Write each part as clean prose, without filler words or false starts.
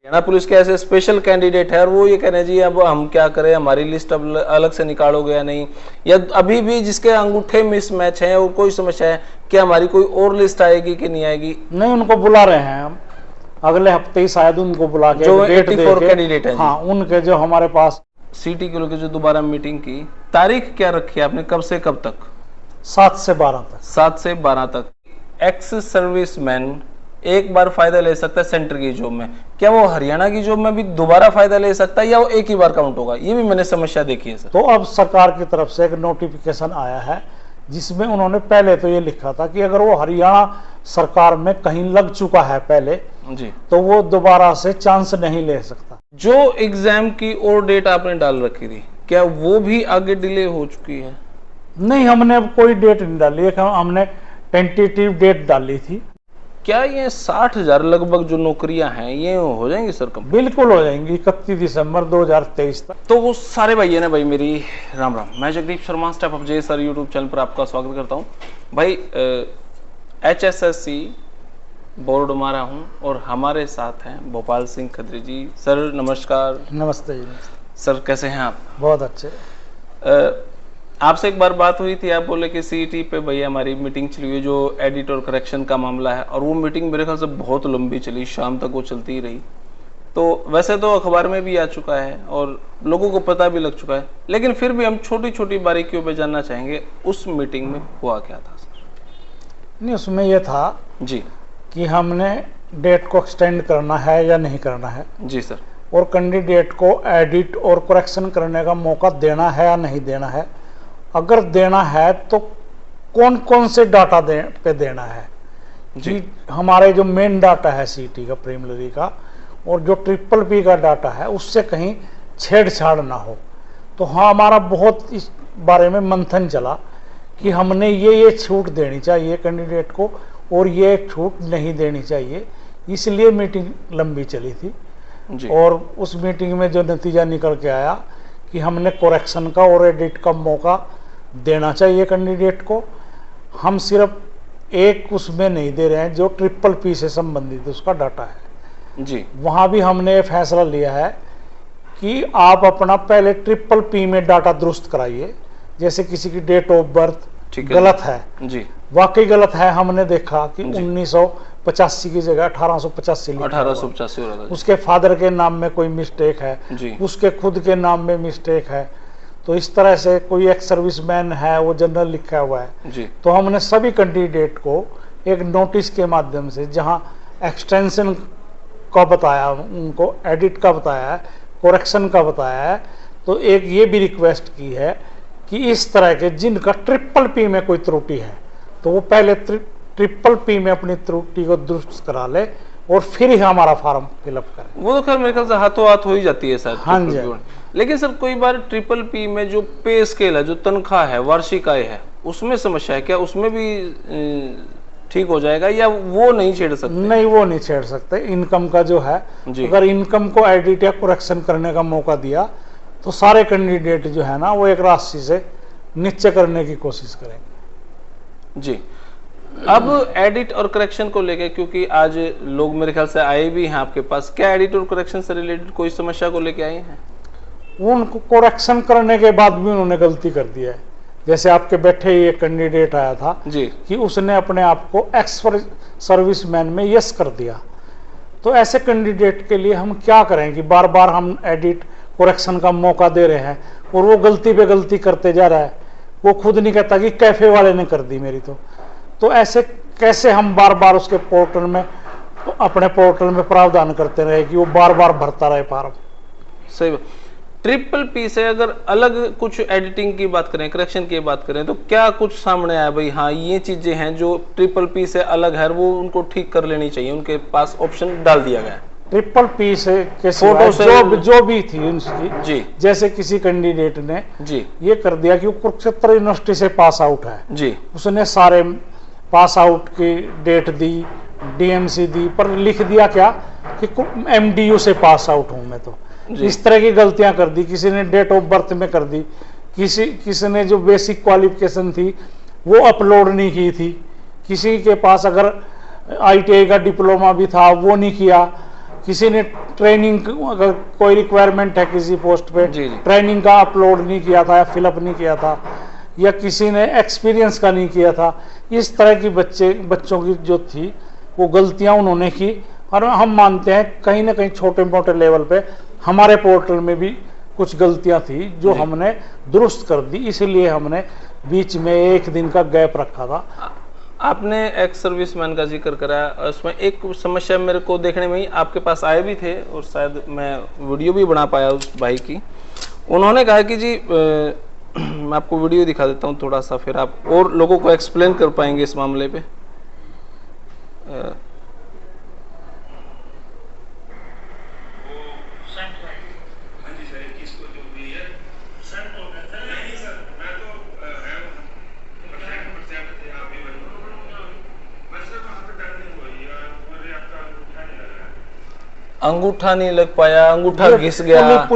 Haryana police के ऐसे special candidate है और वो ये कह रहे हैं जी अब हम क्या करें, हमारी लिस्ट अब अलग से निकालोगे या नहीं, या अभी भी जिसके अंगूठे मिसमैच हैं और कोई समस्या है, क्या हमारी कोई और लिस्ट आएगी कि नहीं आएगी? नहीं, उनको बुला रहे हैं हम अगले हफ्ते ही शायद उनको बुला के जो डेट 84 कैंडिडेट हैं, हाँ उनके जो हमारे पास सिटी के लोग जो दोबारा मीटिंग की तारीख क्या रखी है आपने, कब से कब तक? 7 से 12 तक। 7 से 12 तक। एक्स सर्विसमैन एक बार फायदा ले सकता है सेंटर की जॉब में, क्या वो हरियाणा की जॉब में भी दोबारा फायदा ले सकता है या वो एक ही बार काउंट होगा? ये भी मैंने समस्या देखी है सर। तो अब सरकार की तरफ से एक नोटिफिकेशन आया है जिसमें उन्होंने पहले तो ये लिखा था कि अगर वो हरियाणा सरकार में कहीं लग चुका है पहले जी, तो वो दोबारा से चांस नहीं ले सकता। जो एग्जाम की और डेट आपने डाल रखी थी, क्या वो भी आगे डिले हो चुकी है? नहीं, हमने अब कोई डेट नहीं डाली है, हमने टेंटेटिव डेट डाली थी। क्या ये 60,000 लगभग जो नौकरियां हैं ये हो जाएंगी सर कम? बिल्कुल हो जाएंगी 31 दिसंबर 2023 तक। तो वो सारे भाई है ना भाई, मेरी राम राम। मैं जगदीप शर्मा, स्टेप अप जे सर यूट्यूब चैनल पर आपका स्वागत करता हूँ भाई। HSSC बोर्ड हमारा हूँ और हमारे साथ हैं भोपाल सिंह खत्री जी। सर नमस्कार। नमस्ते जी। सर कैसे हैं आप? बहुत अच्छे। आपसे एक बार बात हुई थी, आप बोले कि सीईटी पे भैया हमारी मीटिंग चली हुई जो एडिट और करेक्शन का मामला है, और वो मीटिंग मेरे ख्याल से बहुत लंबी चली, शाम तक वो चलती ही रही। तो वैसे तो अखबार में भी आ चुका है और लोगों को पता भी लग चुका है, लेकिन फिर भी हम छोटी छोटी बारीकियों पे जानना चाहेंगे उस मीटिंग में हुआ क्या था सर? नहीं, उसमें यह था जी कि हमने डेट को एक्सटेंड करना है या नहीं करना है जी सर, और कैंडिडेट को एडिट और करेक्शन करने का मौका देना है या नहीं देना है। अगर देना है तो कौन कौन से डाटा पे देना है जी। कि हमारे जो मेन डाटा है सीटी का, प्रीलिमिनरी का, और जो ट्रिपल पी का डाटा है उससे कहीं छेड़छाड़ ना हो। तो हाँ, हमारा बहुत इस बारे में मंथन चला कि हमने ये छूट देनी चाहिए कैंडिडेट को और ये छूट नहीं देनी चाहिए, इसलिए मीटिंग लंबी चली थी जी। और उस मीटिंग में जो नतीजा निकल के आया कि हमने करेक्शन का और एडिट का मौका देना चाहिए कैंडिडेट को। हम सिर्फ एक उसमें नहीं दे रहे हैं जो ट्रिपल पी से संबंधित उसका डाटा है जी। वहाँ भी हमने ये फैसला लिया है कि आप अपना पहले ट्रिपल पी में डाटा दुरुस्त कराइए। जैसे किसी की डेट ऑफ बर्थ गलत है जी, वाकई गलत है, हमने देखा कि 1985 की जगह 1885 लिखा हुआ। 1885 हो रहा था। उसके फादर के नाम में कोई मिस्टेक है जी। उसके खुद के नाम में मिस्टेक है, तो इस तरह से कोई एक सर्विसमैन है वो जनरल लिखा हुआ है जी। तो हमने सभी कैंडिडेट को एक नोटिस के माध्यम से, जहां एक्सटेंशन का बताया, उनको एडिट का बताया है, करेक्शन का बताया है, तो एक ये भी रिक्वेस्ट की है कि इस तरह के जिनका ट्रिपल पी में कोई त्रुटि है तो वो पहले ट्रिपल पी में अपनी त्रुटि को दुरुस्त करा ले और फिर ही हमारा फॉर्म फिलअप करें। वो तो खैर मेरे ख्याल से हाथों हाथ हो ही जाती है सर। हाँ जी। लेकिन सर कोई बार ट्रिपल पी में जो पे स्केल है, जो तनख्वाह है, वार्षिक आय है, उसमें समस्या है क्या? उसमें भी ठीक हो जाएगा या वो नहीं छेड़ सकते? नहीं, वो नहीं छेड़ सकते। इनकम का जो है, अगर इनकम को एडिट या करेक्शन करने का मौका दिया तो सारे कैंडिडेट जो है ना वो एक राशि से नीचे करने की कोशिश करेंगे जी। अब एडिट और करेक्शन को लेके, क्योंकि आज लोग मेरे ख्याल से आए भी हैं आपके पास, क्या एडिट और करेक्शन से रिलेटेड कोई समस्या को लेके आए हैं? उनको करेक्शन करने के बाद भी उन्होंने गलती कर दिया है। जैसे आपके बैठे ही एक कैंडिडेट आया था जी कि उसने अपने आप को एक्स सर्विसमैन में यस कर दिया। तो ऐसे कैंडिडेट के लिए हम क्या करें कि बार बार हम एडिट करेक्शन का मौका दे रहे हैं और वो गलती पे गलती करते जा रहा है। वो खुद नहीं कहता कि कैफे वाले ने कर दी मेरी। तो ऐसे कैसे हम बार बार उसके पोर्टल में, अपने पोर्टल में प्रावधान करते रहे कि वो बार बार भरता रहे फॉर्म। सही। ट्रिपल पी से अगर अलग कुछ एडिटिंग की बात करें, करेक्शन की बात करें, तो क्या कुछ सामने आया भाई हाँ ये चीजें हैं जो ट्रिपल पी से अलग है, वो उनको ठीक कर लेनी चाहिए, उनके पास ऑप्शन डाल दिया गया है? ट्रिपल पी से के फोटो से जो भी थी उनकी जी। जैसे किसी कैंडिडेट ने जी ये कर दिया कि वो कुरुक्षेत्र यूनिवर्सिटी से पास आउट है जी, उसने सारे पास आउट की डेट दी, डीएमसी दी, पर लिख दिया क्या कि एमडीयू से पास आउट हूं मैं। तो इस तरह की गलतियां कर दी। किसी ने डेट ऑफ बर्थ में कर दी, किसी ने जो बेसिक क्वालिफिकेशन थी वो अपलोड नहीं की थी, किसी के पास अगर आईटीआई का डिप्लोमा भी था वो नहीं किया, किसी ने ट्रेनिंग, अगर कोई रिक्वायरमेंट है किसी पोस्ट पे, जी, जी। ट्रेनिंग का अपलोड नहीं किया था या फिलअप नहीं किया था, या किसी ने एक्सपीरियंस का नहीं किया था, इस तरह की बच्चों की जो थी वो गलतियां उन्होंने की। और हम मानते हैं कहीं ना कहीं छोटे मोटे लेवल पे हमारे पोर्टल में भी कुछ गलतियां थी जो हमने दुरुस्त कर दी, इसीलिए हमने बीच में एक दिन का गैप रखा था। आपने एक्स सर्विसमैन का जिक्र करा, उसमें एक समस्या मेरे को देखने में ही, आपके पास आए भी थे और शायद मैं वीडियो भी बना पाया उस भाई की। उन्होंने कहा कि जी मैं आपको वीडियो दिखा देता हूँ थोड़ा सा, फिर आप और लोगों को एक्सप्लेन कर पाएंगे इस मामले पे। अंगूठा नहीं लग पाया, अंगूठा घिस गया।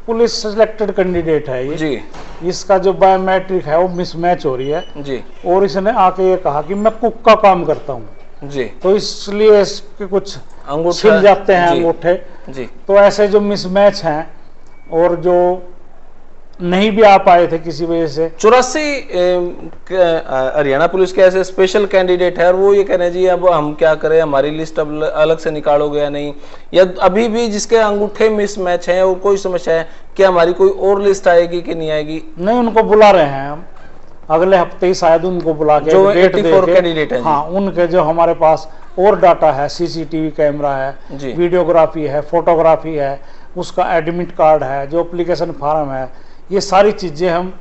पुलिस सिलेक्टेड कैंडिडेट है ये जी। इसका जो बायोमेट्रिक है वो मिसमैच हो रही है जी। और इसने आके ये कहा कि मैं कुक का काम करता हूँ जी, तो इसलिए इसके कुछ अंगूठा छिल जाते हैं जी, अंगूठे। जी। तो ऐसे जो मिसमैच हैं और जो नहीं भी आ पाए थे किसी वजह से, 84 हरियाणा पुलिस के ऐसे स्पेशल कैंडिडेट है और वो ये कह रहे हैं जी अब हम क्या करें, हमारी लिस्ट अब अलग से निकालोगे या नहीं, या अभी भी जिसके अंगूठे मिसमैच हैं और कोई समस्या है, क्या हमारी कोई और लिस्ट आएगी कि नहीं आएगी? नहीं, उनको बुला रहे हैं हम, अगले हफ्ते ही शायद उनको बुला के जो डेट 84 कैंडिडेट हैं। हाँ, उनके जो हमारे पास और डाटा है, सीसीटीवी कैमरा है, वीडियोग्राफी है, फोटोग्राफी है, उसका एडमिट कार्ड है, जो एप्लीकेशन फॉर्म है, ये सारी चीजें हम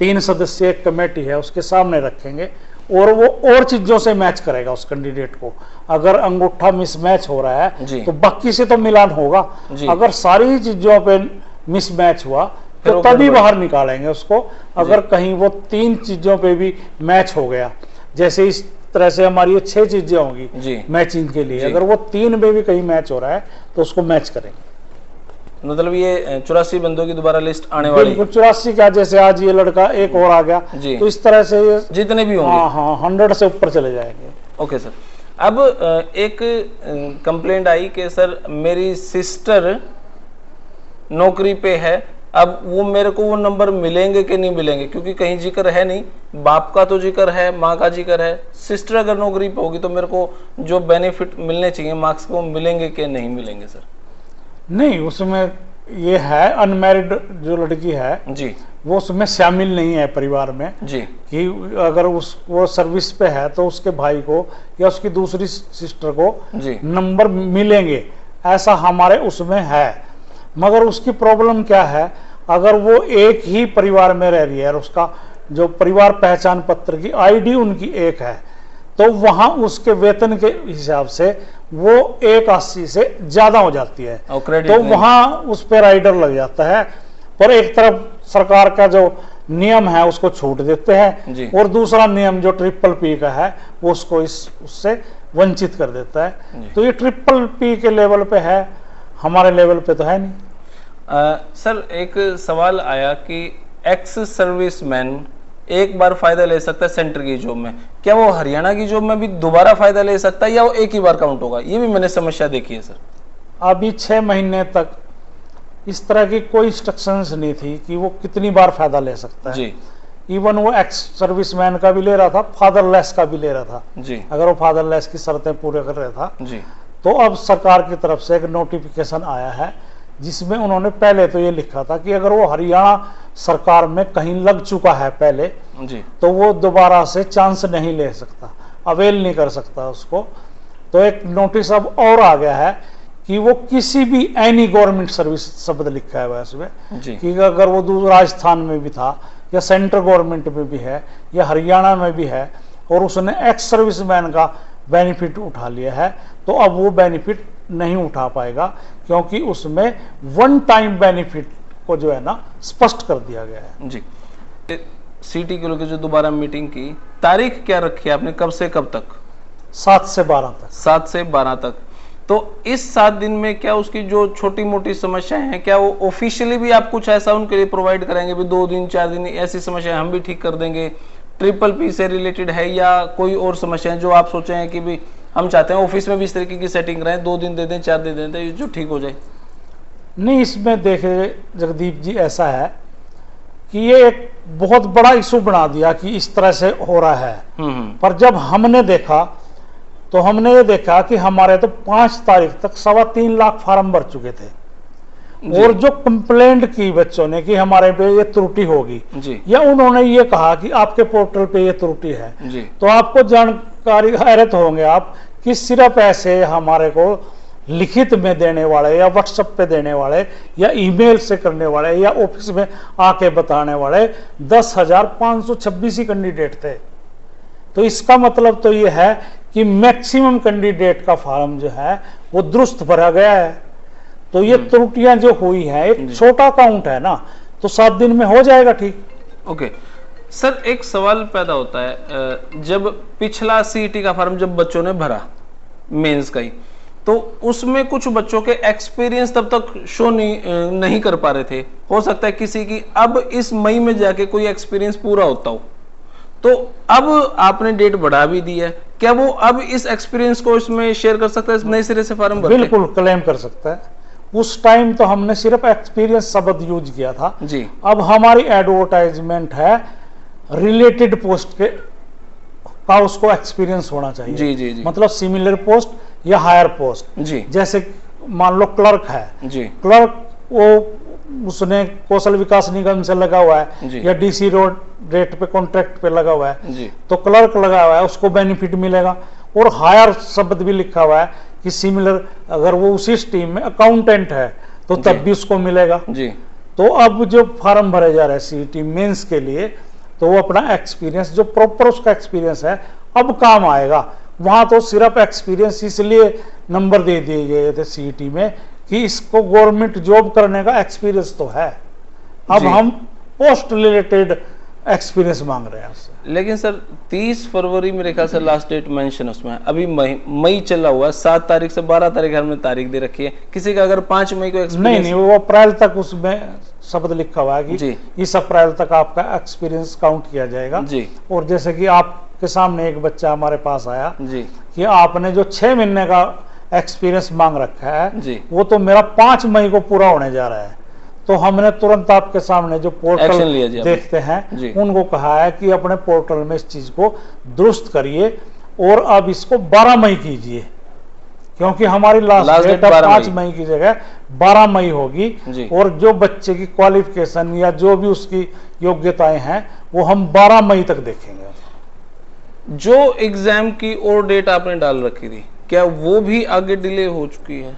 3 सदस्यीय कमेटी है उसके सामने रखेंगे और वो और चीजों से मैच करेगा उस कैंडिडेट को। अगर अंगूठा मिसमैच हो रहा है तो बाकी से तो मिलान होगा, अगर सारी चीजों पे मिसमैच हुआ तो तभी बाहर निकालेंगे उसको। अगर कहीं वो 3 चीजों पे भी मैच हो गया, जैसे इस तरह से हमारी ये 6 चीजें होंगी मैचिंग के लिए, अगर वो 3 में भी कहीं मैच हो रहा है तो उसको मैच करेंगे। मतलब ये 84 बंदों की दोबारा लिस्ट आने वाली? 84 का, जैसे आज ये लड़का एक और आ गया तो इस तरह से ये जितने भी होंगे, हाँ 100 से ऊपर चले जाएंगे। Okay sir. अब एक कंप्लेंट आई कि सर मेरी सिस्टर नौकरी पे है, अब वो मेरे को वो नंबर मिलेंगे कि नहीं मिलेंगे, क्योंकि कहीं जिक्र है नहीं, बाप का तो जिक्र है, माँ का जिक्र है, सिस्टर अगर नौकरी पे होगी तो मेरे को जो बेनिफिट मिलने चाहिए मार्क्स को मिलेंगे कि नहीं मिलेंगे सर? नहीं, उसमें ये है अनमैरिड जो लड़की है जी, वो उसमें शामिल नहीं है परिवार में जी, कि अगर वो सर्विस पे है तो उसके भाई को या उसकी दूसरी सिस्टर को नंबर मिलेंगे, ऐसा हमारे उसमें है। मगर उसकी प्रॉब्लम क्या है, अगर वो एक ही परिवार में रह रही है और उसका जो परिवार पहचान पत्र की आईडी उनकी एक है, तो वहां उसके वेतन के हिसाब से वो 180 से ज्यादा हो जाती है, तो वहां उस पर राइडर लग जाता है। पर एक तरफ सरकार का जो नियम है उसको छूट देते हैं और दूसरा नियम जो ट्रिपल P का है वो उसको उससे वंचित कर देता है। तो ये ट्रिपल P के लेवल पे है, हमारे लेवल पे तो है नहीं। सर एक सवाल आया कि एक्स सर्विसमैन एक बार फायदा ले सकता है सेंटर की जॉब में, क्या वो हरियाणा की जॉब में भी दोबारा फायदा ले सकता है या वो एक ही बार काउंट होगा? ये भी मैंने समस्या देखी है सर। अभी 6 महीने तक इस तरह की कोई इंस्ट्रक्शंस नहीं थी कि वो कितनी बार फायदा ले सकता है जी। इवन वो एक्स सर्विसमैन का भी ले रहा था, फादरलेस का भी ले रहा था जी, अगर वो फादरलेस की शर्तें पूरे कर रहा था जी। तो अब सरकार की तरफ से एक नोटिफिकेशन आया है जिसमें उन्होंने पहले तो ये लिखा था कि अगर वो हरियाणा सरकार में कहीं लग चुका है पहले जी, तो वो दोबारा से चांस नहीं ले सकता, अवेल नहीं कर सकता उसको। तो एक नोटिस अब और आ गया है कि वो किसी भी एनी गवर्नमेंट सर्विस शब्द लिखा है वैसे में कि अगर वो राजस्थान में भी था या सेंट्रल गवर्नमेंट में भी है या हरियाणा में भी है और उसने एक्स सर्विसमैन का बेनिफिट उठा लिया है, तो अब वो बेनिफिट नहीं उठा पाएगा, क्योंकि उसमें वन टाइम बेनिफिट को जो है ना स्पष्ट कर दिया गया है जी। सिटी के लोग जो दोबारा मीटिंग की तारीख क्या रखी है आपने, कब से कब तक? 7 से 12 तक। 7 से 12 तक। तो इस 7 दिन में क्या उसकी जो छोटी मोटी समस्याएं हैं, क्या वो ऑफिशियली भी आप कुछ ऐसा उनके लिए प्रोवाइड करेंगे भी 2 दिन 4 दिन ऐसी समस्याएं हम भी ठीक कर देंगे? ट्रिपल P से रिलेटेड है या कोई और समस्याएं जो आप सोचे हैं कि भी हम चाहते हैं ऑफिस में भी इस तरीके की सेटिंग रहे, 2 दिन दे दें, 4 दिन दे दें, जो ठीक हो जाए। नहीं, इसमें देखे जगदीप जी, ऐसा है कि ये एक बहुत बड़ा इशू बना दिया कि इस तरह से हो रहा है। पर जब हमने देखा तो हमने ये देखा कि हमारे तो 5 तारीख तक 3.25 लाख फार्म भर चुके थे, और जो कंप्लेंट की बच्चों ने कि हमारे पे ये त्रुटि होगी जी, या उन्होंने ये कहा कि आपके पोर्टल पे ये त्रुटि है जी, तो आपको जानकारी, हैरत होंगे आप कि सिर्फ ऐसे हमारे को लिखित में देने वाले या व्हाट्सएप पे देने वाले या ईमेल से करने वाले या ऑफिस में आके बताने वाले 10,526 ही कैंडिडेट थे। तो इसका मतलब तो ये है कि मैक्सिमम कैंडिडेट का फॉर्म जो है वो दुरुस्त भरा गया है। तो ये त्रुटियां जो हुई है, एक छोटा काउंट है ना, तो 7 दिन में हो जाएगा ठीक। ओके सर, एक सवाल पैदा होता है, जब पिछला सीईटी का फॉर्म जब बच्चों ने भरा मेंस का ही, तो उसमें कुछ बच्चों के एक्सपीरियंस तब तक शो नहीं कर पा रहे थे। हो सकता है किसी की अब इस मई में जाके कोई एक्सपीरियंस पूरा होता हो, तो अब आपने डेट बढ़ा भी दी है, क्या वो अब इस एक्सपीरियंस को इसमें शेयर कर सकता है, नए सिरे से फॉर्म भर के? बिल्कुल क्लेम कर सकता है। उस टाइम तो हमने सिर्फ एक्सपीरियंस शब्द यूज किया था जी। अब हमारी एडवर्टाइजमेंट है रिलेटेड पोस्ट के का उसको एक्सपीरियंस होना चाहिए। जी जी जी, मतलब सिमिलर पोस्ट या हायर पोस्ट। जी, जैसे मान लो क्लर्क है, जी, क्लर्क वो उसने कौशल विकास निगम से लगा हुआ है जी, या डीसी रोड रेट पे कॉन्ट्रैक्ट पे लगा हुआ है, जी, तो क्लर्क लगा हुआ है उसको बेनिफिट मिलेगा। और हायर शब्द भी लिखा हुआ है कि सिमिलर, अगर वो उसी स्ट्रीम में अकाउंटेंट है तो तब भी उसको मिलेगा। जी। तो अब जो फॉर्म भरे जा रहे हैं सीईटी मेंस के लिए, तो वो अपना एक्सपीरियंस जो प्रॉपर उसका एक्सपीरियंस है अब काम आएगा। वहां तो सिर्फ एक्सपीरियंस इसलिए नंबर दे दिए गए थे सीईटी में कि इसको गवर्नमेंट जॉब करने का एक्सपीरियंस तो है, अब हम पोस्ट रिलेटेड एक्सपीरियंस मांग रहे हैं उससे। लेकिन सर 30 फरवरी मेरे ख्याल से लास्ट डेट मेंशन उसमें है, अभी मई चला हुआ है, 7 तारीख से 12 तारीख हमने तारीख दे रखी है। किसी का अगर 5 मई को एक्सपीरियंस, नहीं, वो अप्रैल तक उसमें शब्द लिखा हुआ है कि जी, इस अप्रैल तक आपका एक्सपीरियंस काउंट किया जाएगा जी, और जैसे कि आपके सामने एक बच्चा हमारे पास आया जी, कि आपने जो 6 महीने का एक्सपीरियंस मांग रखा है जी, वो तो मेरा 5 मई को पूरा होने जा रहा है। तो हमने तुरंत आपके सामने जो एक्शन पोर्टल लिया जी आपने। देखते हैं जी। उनको कहा है कि अपने पोर्टल में इस चीज को दुरुस्त करिए और अब इसको 12 मई कीजिए, क्योंकि हमारी लास्ट डेट 5 मई की जगह 12 मई होगी। जी। और जो बच्चे की क्वालिफिकेशन या जो भी उसकी योग्यताएं हैं वो हम 12 मई तक देखेंगे। जो एग्जाम की और डेट आपने डाल रखी थी, क्या वो भी आगे डिले हो चुकी है?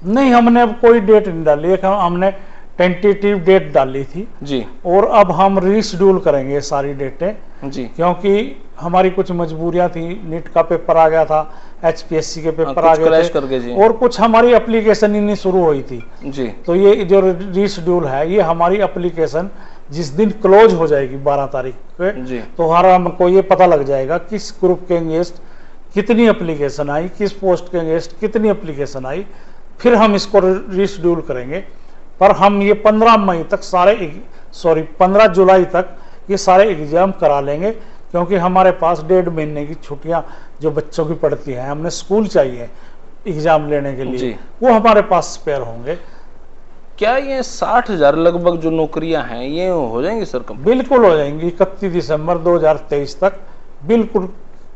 नहीं, हमने अब कोई डेट नहीं डाली है, हमने टेंटेटिव डेट डाली थी जी, और अब हम रीशेड्यूल करेंगे सारी डेटें, जी, क्योंकि हमारी कुछ मजबूरियां थी। नीट का पेपर आ गया था, एचपीएससी के पेपर आ कुछ क्रैश गए कर गए जी, थे और कुछ हमारी एप्लीकेशन ही नहीं शुरू हुई थी। जी, तो ये जो रीशेड्यूल है ये हमारी एप्लीकेशन जिस दिन क्लोज हो जाएगी 12 तारीख पे, जी, तो हर हमको ये पता लग जाएगा किस ग्रुप के अगेंस्ट कितनी एप्लीकेशन आई, किस पोस्ट के अगेंस्ट कितनी एप्लीकेशन आई, फिर हम इसको रीशेड्यूल करेंगे। पर हम ये 15 मई तक 15 जुलाई तक ये सारे एग्जाम करा लेंगे, क्योंकि हमारे पास 1.5 महीने की छुट्टियां जो बच्चों की पड़ती हैं, हमने स्कूल चाहिए एग्जाम लेने के लिए, वो हमारे पास स्पेयर होंगे। क्या ये 60,000 लगभग जो नौकरियां हैं ये हो जाएंगी सर कम? बिल्कुल हो जाएंगी 31 दिसंबर 2023 तक, बिल्कुल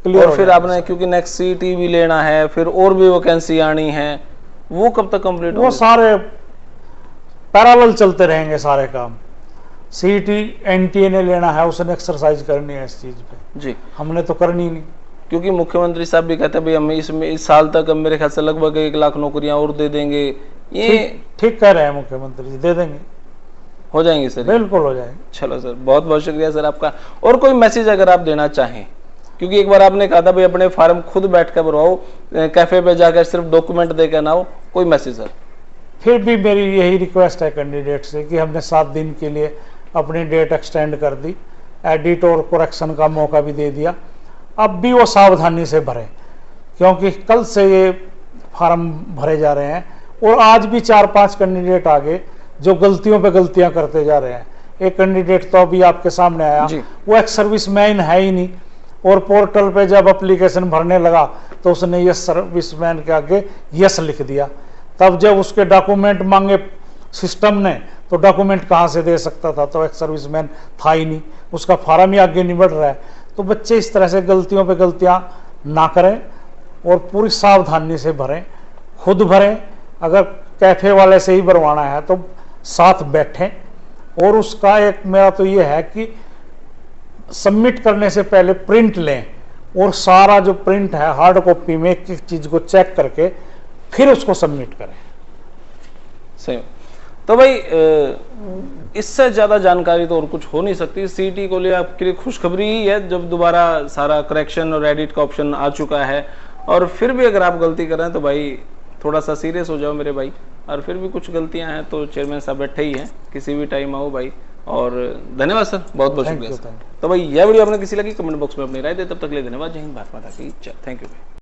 क्लियर। और फिर आपने क्योंकि नेक्स्ट सीईटी भी लेना है, फिर और भी वैकेंसी आनी है, वो कब तक कंप्लीट वो सारे पैरेलल चलते रहेंगे सारे काम। सीईटी एनटीए ने लेना है, उसने एक्सरसाइज करनी है इस चीज पे, जी हमने तो करनी नहीं। क्योंकि मुख्यमंत्री साहब भी कहते हैं भाई हम इसमें इस साल तक हम मेरे ख्याल से लगभग 1 लाख नौकरियां और दे देंगे। ये ठीक कह रहे हैं मुख्यमंत्री जी, दे देंगे, हो जाएंगे सर, बिल्कुल हो जाएंगे। चलो सर, बहुत बहुत शुक्रिया सर आपका। और कोई मैसेज अगर आप देना चाहें, क्योंकि एक बार आपने कहा था भाई अपने फार्म खुद बैठ कर भरवाओ, कैफे पे जाकर सिर्फ डॉक्यूमेंट देकर ना हो, कोई मैसेज सर? फिर भी मेरी यही रिक्वेस्ट है कैंडिडेट से कि हमने 7 दिन के लिए अपनी डेट एक्सटेंड कर दी, एडिट और करेक्शन का मौका भी दे दिया। अब भी वो सावधानी से भरें, क्योंकि कल से ये फार्म भरे जा रहे हैं और आज भी 4-5 कैंडिडेट आगे जो गलतियों पे गलतियां करते जा रहे हैं। एक कैंडिडेट तो अभी आपके सामने आया, वो एक्स सर्विस मैन है ही नहीं, और पोर्टल पे जब एप्लीकेशन भरने लगा तो उसने यस सर्विसमैन के आगे यस लिख दिया। तब जब उसके डॉक्यूमेंट मांगे सिस्टम ने तो डॉक्यूमेंट कहाँ से दे सकता था, तो एक सर्विसमैन था ही नहीं, उसका फार्म ही आगे नहीं बढ़ रहा है। तो बच्चे इस तरह से गलतियों पे गलतियां ना करें और पूरी सावधानी से भरें, खुद भरें। अगर कैफे वाले से ही भरवाना है तो साथ बैठें। और उसका एक मेरा तो ये है कि सबमिट करने से पहले प्रिंट लें और सारा जो प्रिंट है हार्ड कॉपी में एक एक चीज को चेक करके फिर उसको सबमिट करें। सही। तो भाई इससे ज्यादा जानकारी तो और कुछ हो नहीं सकती। सीईटी को लिए आपके लिए खुशखबरी ही है जब दोबारा सारा करेक्शन और एडिट का ऑप्शन आ चुका है। और फिर भी अगर आप गलती कर रहे हैं तो भाई थोड़ा सा सीरियस हो जाओ मेरे भाई। और फिर भी कुछ गलतियां हैं तो चेयरमैन साहब बैठे ही हैं, किसी भी टाइम आओ भाई। और धन्यवाद सर, बहुत बहुत शुक्रिया सर। तो भाई यह वीडियो आपने किसी लगी कमेंट बॉक्स में अपनी राय दे। तब तक के लिए धन्यवाद। जय हिंद, भारत माता की जय। Thank you.